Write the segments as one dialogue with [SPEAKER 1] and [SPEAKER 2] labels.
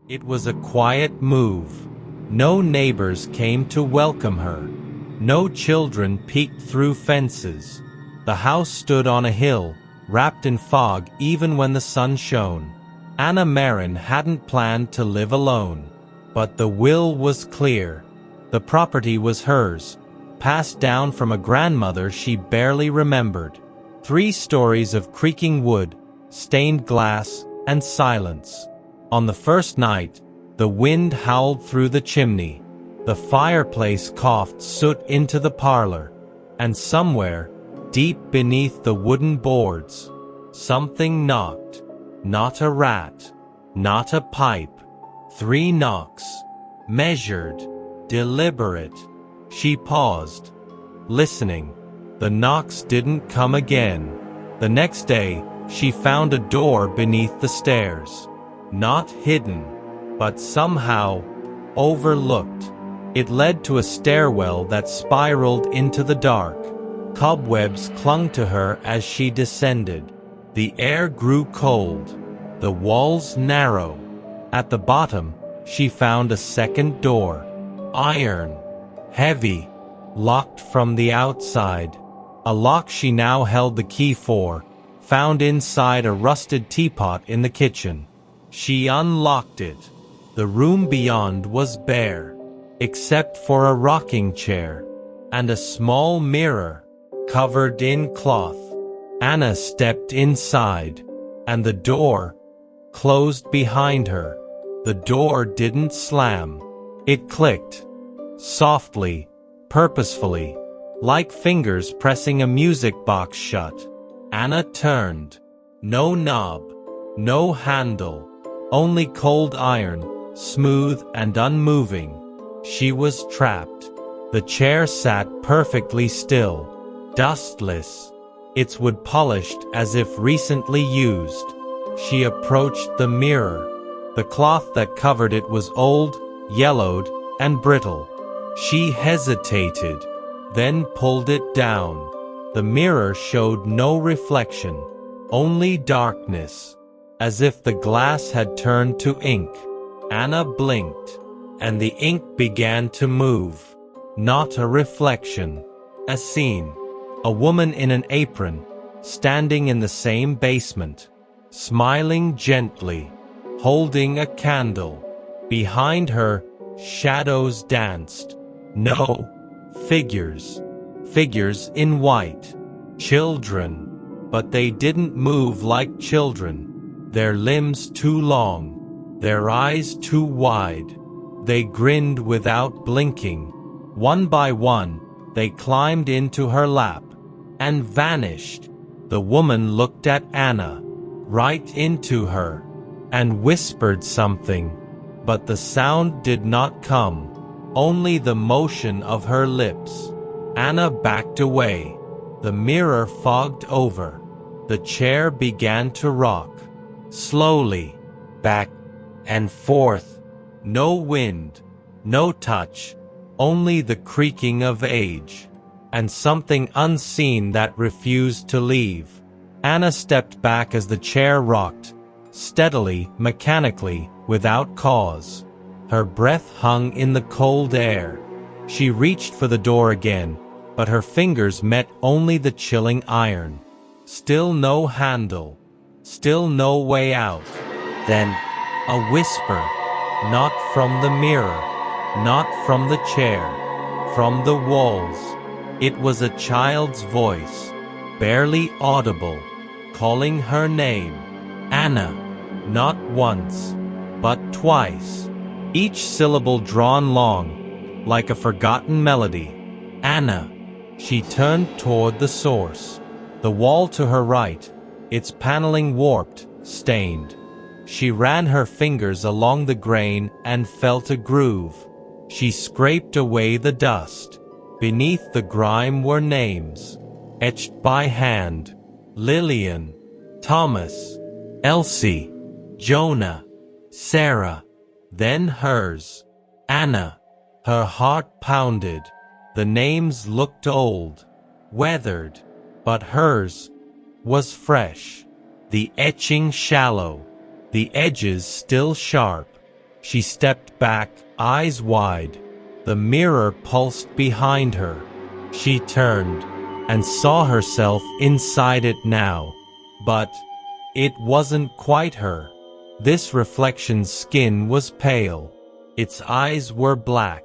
[SPEAKER 1] It was a quiet move. No neighbors came to welcome her. No children peeked through fences. The house stood on a hill, wrapped in fog even when the sun shone. Anna Marin hadn't planned to live alone. But the will was clear. The property was hers, passed down from a grandmother she barely remembered. 3 stories of creaking wood, stained glass, and silence. On the first night, the wind howled through the chimney. The fireplace coughed soot into the parlor. And somewhere, deep beneath the wooden boards, something knocked. Not a rat, not a pipe. 3 knocks. Measured, deliberate. She paused, listening. The knocks didn't come again. The next day, she found a door beneath the stairs. Not hidden, but somehow overlooked. It led to a stairwell that spiraled into the dark. Cobwebs clung to her as she descended. The air grew cold, the walls narrow. At the bottom, she found a second door. Iron, heavy, locked from the outside. A lock she now held the key for, found inside a rusted teapot in the kitchen. She unlocked it. The room beyond was bare, except for a rocking chair and a small mirror covered in cloth. Anna stepped inside, and the door closed behind her. The door didn't slam. It clicked, softly, purposefully, like fingers pressing a music box shut. Anna turned. No knob, no handle, only cold iron, smooth and unmoving. She was trapped. The chair sat perfectly still, dustless, its wood polished as if recently used. She approached the mirror. The cloth that covered it was old, yellowed, and brittle. She hesitated, then pulled it down. The mirror showed no reflection, only darkness, as if the glass had turned to ink. Anna blinked, and the ink began to move. Not a reflection, a scene. A woman in an apron, standing in the same basement, smiling gently, holding a candle. Behind her, shadows danced. No, figures. Figures in white. Children. But they didn't move like children. Their limbs too long. Their eyes too wide. They grinned without blinking. One by one, they climbed into her lap and vanished. The woman looked at Anna, right into her, and whispered something, but the sound did not come, only the motion of her lips. Anna backed away. The mirror fogged over. The chair began to rock, slowly, back and forth. No wind, no touch, only the creaking of age, and something unseen that refused to leave. Anna stepped back as the chair rocked, steadily, mechanically, without cause. Her breath hung in the cold air. She reached for the door again, but her fingers met only the chilling iron. Still no handle. Still no way out. Then, a whisper. Not from the mirror. Not from the chair. From the walls. It was a child's voice, barely audible, calling her name. Anna. Not once, but twice. Each syllable drawn long, like a forgotten melody. Anna. She turned toward the source. The wall to her right, its paneling warped, stained. She ran her fingers along the grain and felt a groove. She scraped away the dust. Beneath the grime were names, etched by hand. Lillian, Thomas, Elsie, Jonah, Sarah, then hers. Anna. Her heart pounded. The names looked old, weathered, but hers was fresh. The etching shallow, the edges still sharp. She stepped back, eyes wide. The mirror pulsed behind her. She turned and saw herself inside it now. But it wasn't quite her. This reflection's skin was pale. Its eyes were black.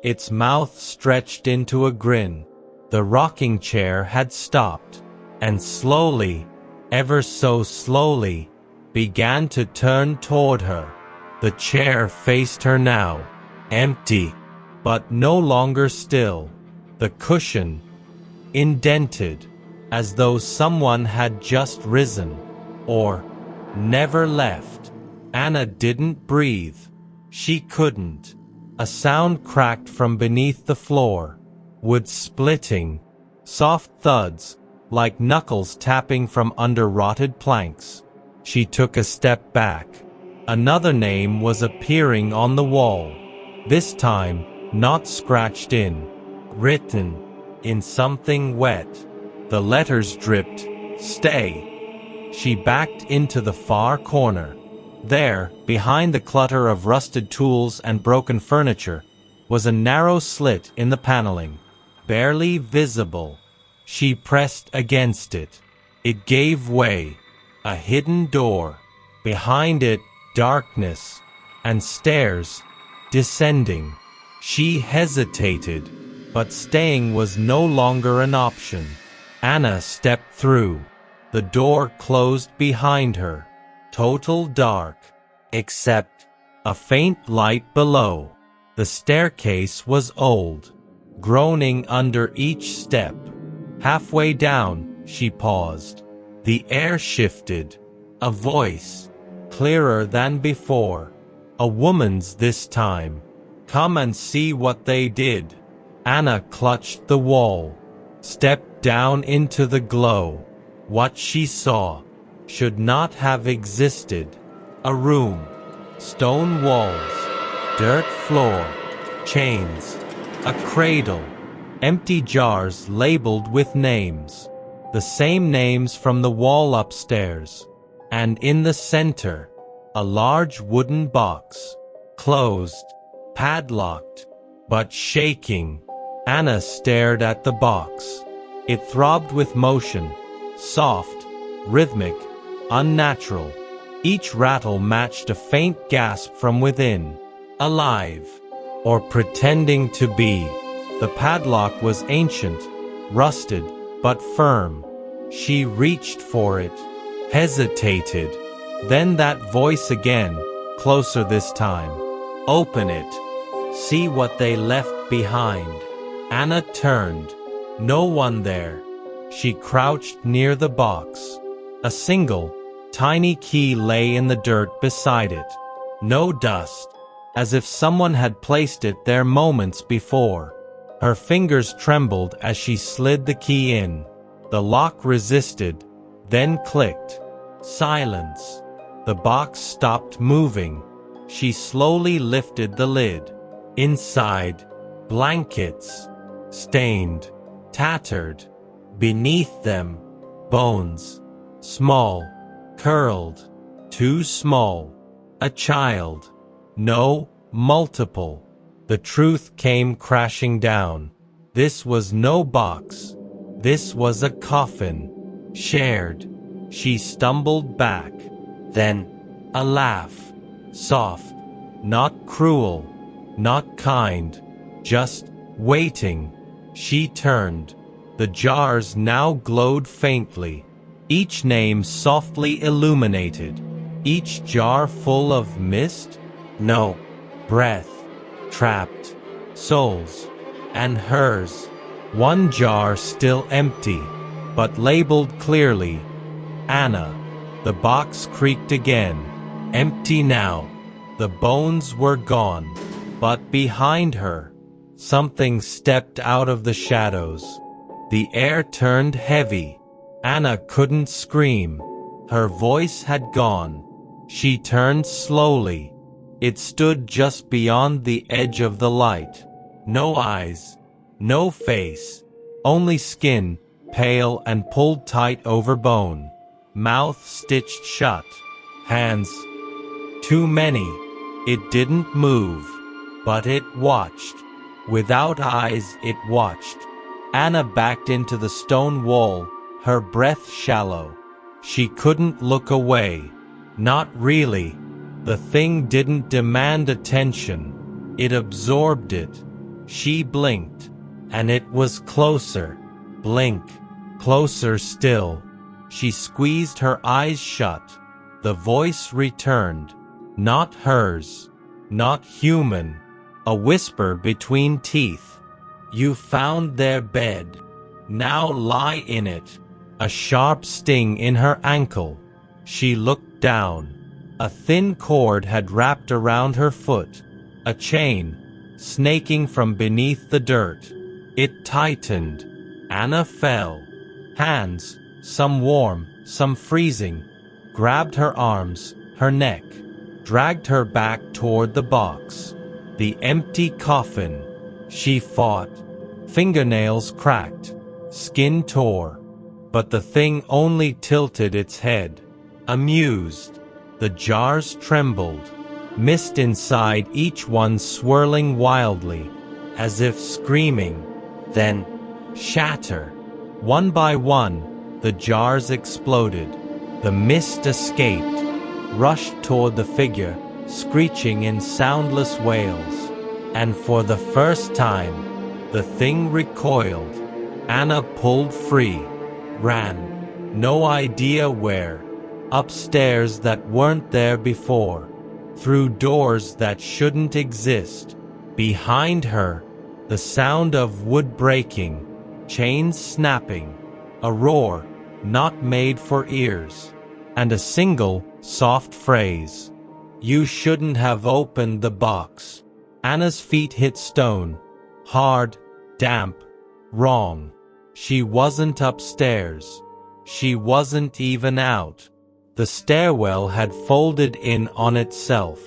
[SPEAKER 1] Its mouth stretched into a grin. The rocking chair had stopped, and slowly, ever so slowly, began to turn toward her. The chair faced her now, empty, but no longer still. The cushion, indented, as though someone had just risen, or never left. Anna didn't breathe. She couldn't. A sound cracked from beneath the floor. Wood splitting. Soft thuds, like knuckles tapping from under rotted planks. She took a step back. Another name was appearing on the wall. This time, not scratched in. Written in something wet. The letters dripped. Stay. She backed into the far corner. There, behind the clutter of rusted tools and broken furniture, was a narrow slit in the paneling, barely visible. She pressed against it. It gave way. A hidden door. Behind it, darkness. And stairs. Descending. She hesitated, but staying was no longer an option. Anna stepped through. The door closed behind her. Total dark, except a faint light below. The staircase was old, groaning under each step. Halfway down, she paused. The air shifted. A voice, clearer than before. A woman's this time. Come and see what they did. Anna clutched the wall, stepped down into the glow. What she saw should not have existed. A room, stone walls, dirt floor, chains, a cradle, empty jars labeled with names, the same names from the wall upstairs, and in the center, a large wooden box, closed, padlocked, but shaking. Anna stared at the box. It throbbed with motion, soft, rhythmic, unnatural. Each rattle matched a faint gasp from within. Alive, or pretending to be. The padlock was ancient, rusted, but firm. She reached for it, hesitated. Then that voice again, closer this time. Open it. See what they left behind. Anna turned. No one there. She crouched near the box. A single, tiny key lay in the dirt beside it. No dust, as if someone had placed it there moments before. Her fingers trembled as she slid the key in. The lock resisted, then clicked. Silence. The box stopped moving. She slowly lifted the lid. Inside, blankets, stained, tattered. Beneath them, bones. Small, curled, too small. A child. No, multiple. The truth came crashing down. This was no box. This was a coffin. Shared. She stumbled back. Then, a laugh. Soft. Not cruel. Not kind. Just waiting. She turned. The jars now glowed faintly. Each name softly illuminated. Each jar full of mist? No. Breath. Trapped. Souls. And hers. One jar still empty, but labeled clearly. Anna. The box creaked again. Empty now. The bones were gone. But behind her, something stepped out of the shadows. The air turned heavy. Anna couldn't scream. Her voice had gone. She turned slowly. It stood just beyond the edge of the light. No eyes. No face. Only skin, pale and pulled tight over bone. Mouth stitched shut. Hands. Too many. It didn't move, but it watched. Without eyes, it watched. Anna backed into the stone wall, her breath shallow. She couldn't look away. Not really. The thing didn't demand attention. It absorbed it. She blinked, and it was closer. Blink. Closer still. She squeezed her eyes shut. The voice returned. Not hers. Not human. A whisper between teeth. You found their bed. Now lie in it. A sharp sting in her ankle. She looked down. A thin cord had wrapped around her foot. A chain, snaking from beneath the dirt. It tightened. Anna fell. Hands, some warm, some freezing, grabbed her arms, her neck, dragged her back toward the box. The empty coffin. She fought. Fingernails cracked. Skin tore. But the thing only tilted its head. Amused. The jars trembled. Mist inside each one swirling wildly, as if screaming. Then, shatter. One by one, the jars exploded. The mist escaped, rushed toward the figure, screeching in soundless wails. And for the first time, the thing recoiled. Anna pulled free, ran, no idea where, upstairs that weren't there before, through doors that shouldn't exist. Behind her, the sound of wood breaking, chains snapping, a roar not made for ears, and a single, soft phrase. You shouldn't have opened the box. Anna's feet hit stone. Hard, damp, wrong. She wasn't upstairs. She wasn't even out. The stairwell had folded in on itself,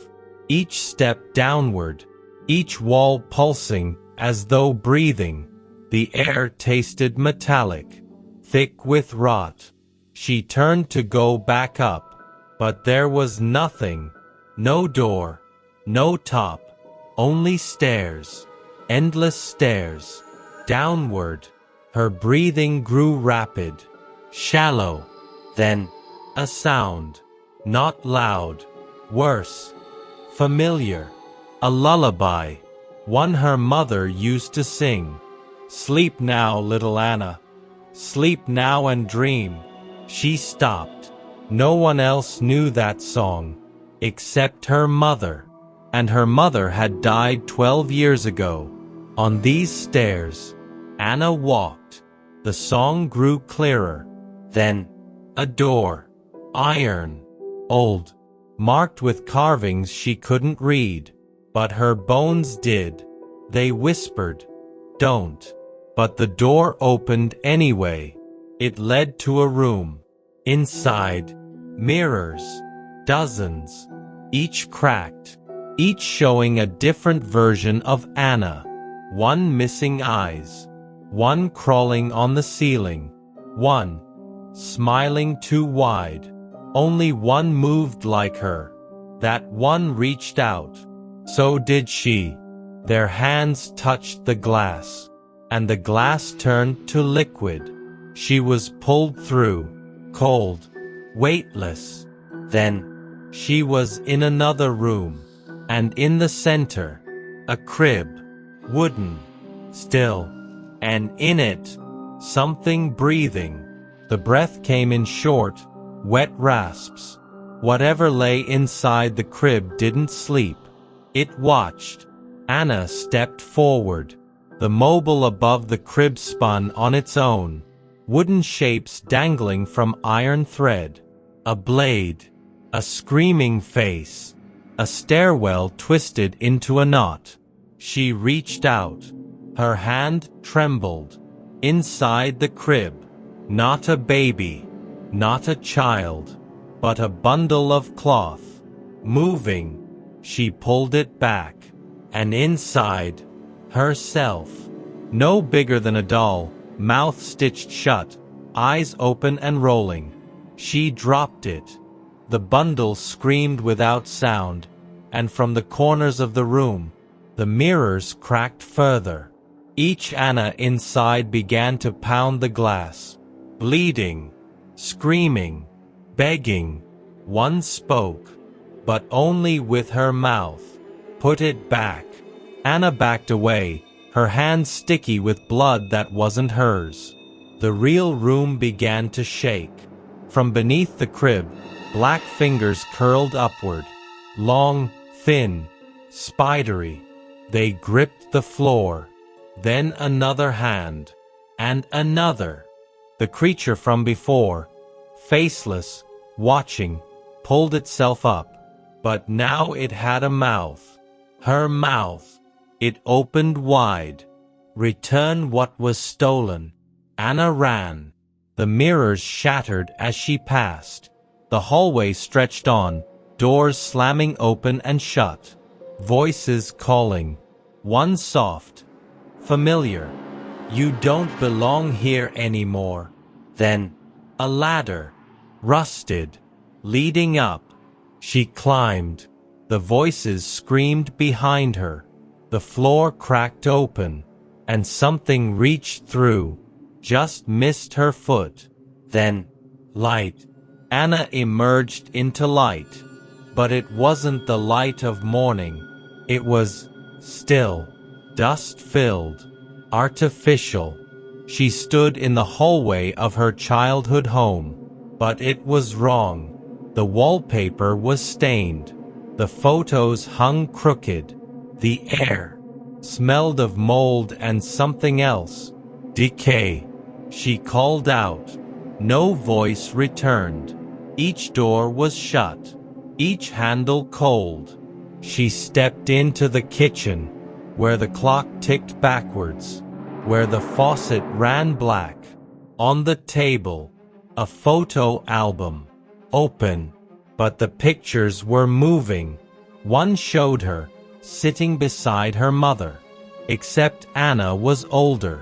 [SPEAKER 1] each step downward, each wall pulsing as though breathing. The air tasted metallic, thick with rot. She turned to go back up, but there was nothing. No door, no top, only stairs, endless stairs, downward. Her breathing grew rapid, shallow. Then, a sound, not loud, worse, familiar, a lullaby, one her mother used to sing. Sleep now, little Anna. Sleep now and dream. She stopped. No one else knew that song, except her mother. And her mother had died 12 years ago. On these stairs, Anna walked. The song grew clearer. Then, a door. Iron. Old. Marked with carvings she couldn't read. But her bones did. They whispered, "Don't." But the door opened anyway. It led to a room. Inside, mirrors. Dozens. Each cracked. Each showing a different version of Anna. One missing eyes. One crawling on the ceiling. One smiling too wide. Only one moved like her. That one reached out. So did she. Their hands touched the glass. And the glass turned to liquid. She was pulled through. Cold. Weightless. Then, she was in another room. And in the center, a crib. Wooden. Still. And in it, something breathing. The breath came in short, wet rasps. Whatever lay inside the crib didn't sleep. It watched. Anna stepped forward. The mobile above the crib spun on its own. Wooden shapes dangling from iron thread. A blade. A screaming face. A stairwell twisted into a knot. She reached out. Her hand trembled. Inside the crib. Not a baby. Not a child. But a bundle of cloth. Moving. She pulled it back. And inside, herself. No bigger than a doll, mouth stitched shut, eyes open and rolling. She dropped it. The bundle screamed without sound, and from the corners of the room, the mirrors cracked further. Each Anna inside began to pound the glass, bleeding, screaming, begging. One spoke, but only with her mouth. "Put it back." Anna backed away, her hands sticky with blood that wasn't hers. The real room began to shake. From beneath the crib, black fingers curled upward, long, thin, spidery. They gripped the floor. Then another hand, and another. The creature from before, faceless, watching, pulled itself up. But now it had a mouth. Her mouth. It opened wide. "Return what was stolen." Anna ran. The mirrors shattered as she passed. The hallway stretched on, doors slamming open and shut. Voices calling. One soft, familiar. "You don't belong here anymore." Then, a ladder, rusted, leading up. She climbed. The voices screamed behind her. The floor cracked open, and something reached through, just missed her foot. Then, light. Anna emerged into light. But it wasn't the light of morning. It was still, dust-filled, artificial. She stood in the hallway of her childhood home. But it was wrong. The wallpaper was stained. The photos hung crooked. The air smelled of mold and something else. Decay. She called out. No voice returned. Each door was shut. Each handle cold. She stepped into the kitchen, where the clock ticked backwards, where the faucet ran black. On the table, a photo album. Open, but the pictures were moving. One showed her, sitting beside her mother. Except Anna was older,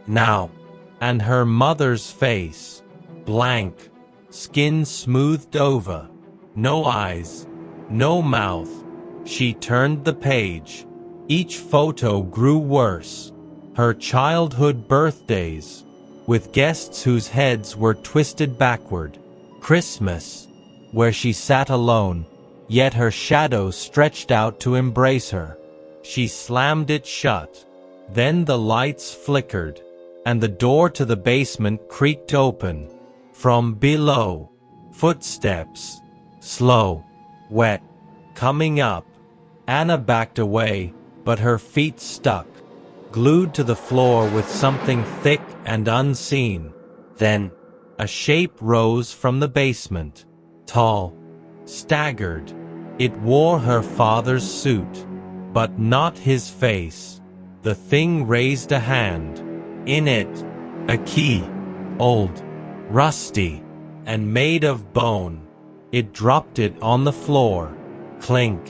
[SPEAKER 1] now, and her mother's face, blank, skin smoothed over, no eyes, no mouth. She turned the page. Each photo grew worse. Her childhood birthdays, with guests whose heads were twisted backward. Christmas, where she sat alone, yet her shadow stretched out to embrace her. She slammed it shut. Then the lights flickered, and the door to the basement creaked open. From below, footsteps, slow, wet, coming up. Anna backed away, but her feet stuck, glued to the floor with something thick and unseen. Then, a shape rose from the basement. Tall, staggered. It wore her father's suit, but not his face. The thing raised a hand. In it, a key. Old, rusty, and made of bone. It dropped it on the floor. Clink.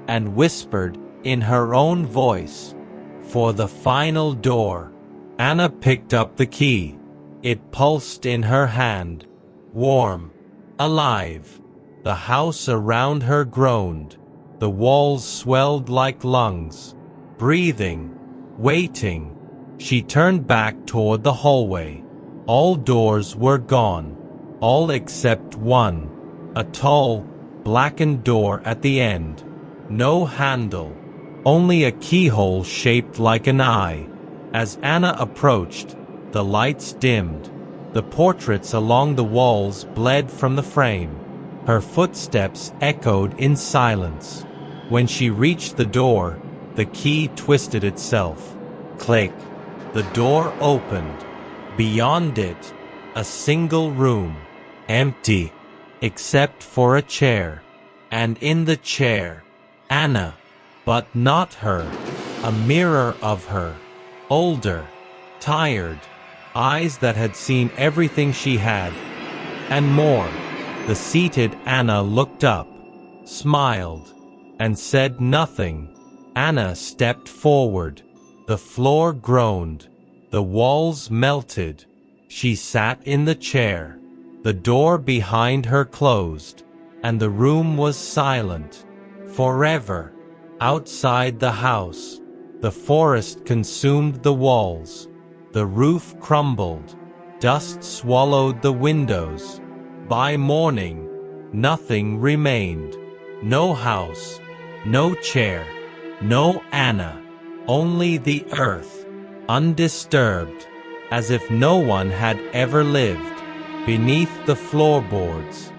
[SPEAKER 1] And whispered, in her own voice, "For the final door." Anna picked up the key. It pulsed in her hand. Warm. Alive. The house around her groaned. The walls swelled like lungs. Breathing. Waiting. She turned back toward the hallway. All doors were gone. All except one. A tall, blackened door at the end. No handle. Only a keyhole shaped like an eye. As Anna approached, the lights dimmed. The portraits along the walls bled from the frame. Her footsteps echoed in silence. When she reached the door, the key twisted itself. Click. The door opened. Beyond it, a single room. Empty. Except for a chair. And in the chair, Anna. But not her. A mirror of her. Older. Tired. Eyes that had seen everything she had. And more. The seated Anna looked up, smiled, and said nothing. Anna stepped forward. The floor groaned. The walls melted. She sat in the chair. The door behind her closed, and the room was silent. Forever. Outside the house, the forest consumed the walls. The roof crumbled. Dust swallowed the windows. By morning, nothing remained. No house, no chair, no Anna. Only the earth, undisturbed, as if no one had ever lived. Beneath the floorboards,